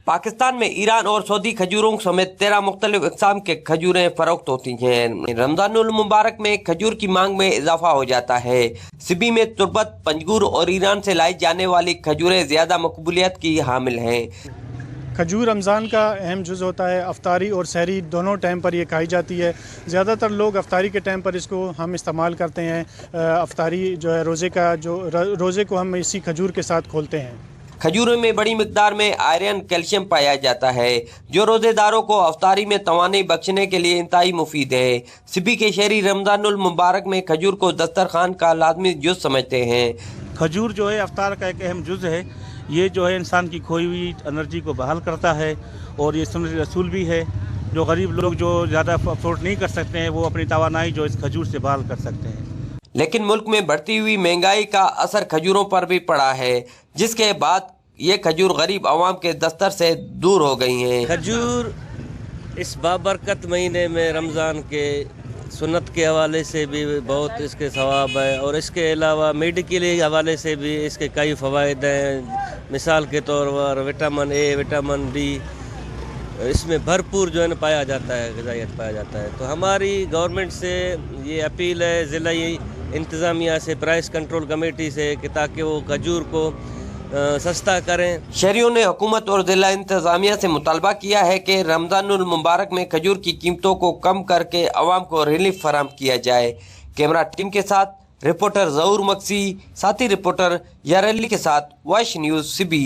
पाकिस्तान में ईरान और सऊदी खजूरों समेत 13 मुख्तलिफ अक़साम के खजूरें फरोख्त होती हैं। रमजानुल मुबारक में खजूर की मांग में इजाफा हो जाता है। सिबी में तुर्बत, पंजगूर और ईरान से लाई जाने वाली खजूरें ज़्यादा मकबूलियत की हामिल हैं। खजूर रमज़ान का अहम जुज़ होता है। अफ्तारी और सहरी दोनों टाइम पर ये खाई जाती है। ज़्यादातर लोग अफ्तारी के टाइम पर इसको हम इस्तेमाल करते हैं। अफ्तारी जो है रोज़े को हम इसी खजूर के साथ खोलते हैं। खजूरों में बड़ी मिकदार में आयरन, कैल्शियम पाया जाता है, जो रोज़ेदारों को अफ्तारी में तवानाई बख्शने के लिए इंतहाई मुफीद है। सिबी के शहरी रमज़ानुल मुबारक में खजूर को दस्तरखान का लाजमी जुज़ समझते हैं। खजूर जो है अफ्तार का एक अहम जुज़ है। ये जो है इंसान की खोई हुई एनर्जी को बहाल करता है और ये सुन्नत रसूल भी है। जो गरीब लोग जो ज़्यादा अफोर्ड नहीं कर सकते हैं वो अपनी तवानाई जो इस खजूर से बहाल कर सकते हैं। लेकिन मुल्क में बढ़ती हुई महंगाई का असर खजूरों पर भी पड़ा है, जिसके बाद ये खजूर गरीब आवाम के दस्तर से दूर हो गई हैं। खजूर इस बाबरकत महीने में रमज़ान के सुन्नत के हवाले से भी बहुत इसके सवाब है और इसके अलावा मेडिकल हवाले से भी इसके कई फ़वाइद हैं। मिसाल के तौर पर विटामिन ए, विटामिन डी इसमें भरपूर जो है ना पाया जाता है, ग़िज़ाइयत पाया जाता है। तो हमारी गवर्नमेंट से ये अपील है, ज़िलाई इंतज़ामिया से, प्राइस कंट्रोल कमेटी से, कि ताकि वो खजूर को सस्ता करें। शहरियों ने हुकूमत और ज़िला इंतज़ामिया से मुतालबा किया है कि रमज़ानुल मुबारक में खजूर की कीमतों को कम करके अवाम को रिलीफ फराहम किया जाए। कैमरा टीम के साथ रिपोर्टर ज़हूर मक्सी, साथी रिपोर्टर यार अली के साथ वॉइस न्यूज़ सिबी।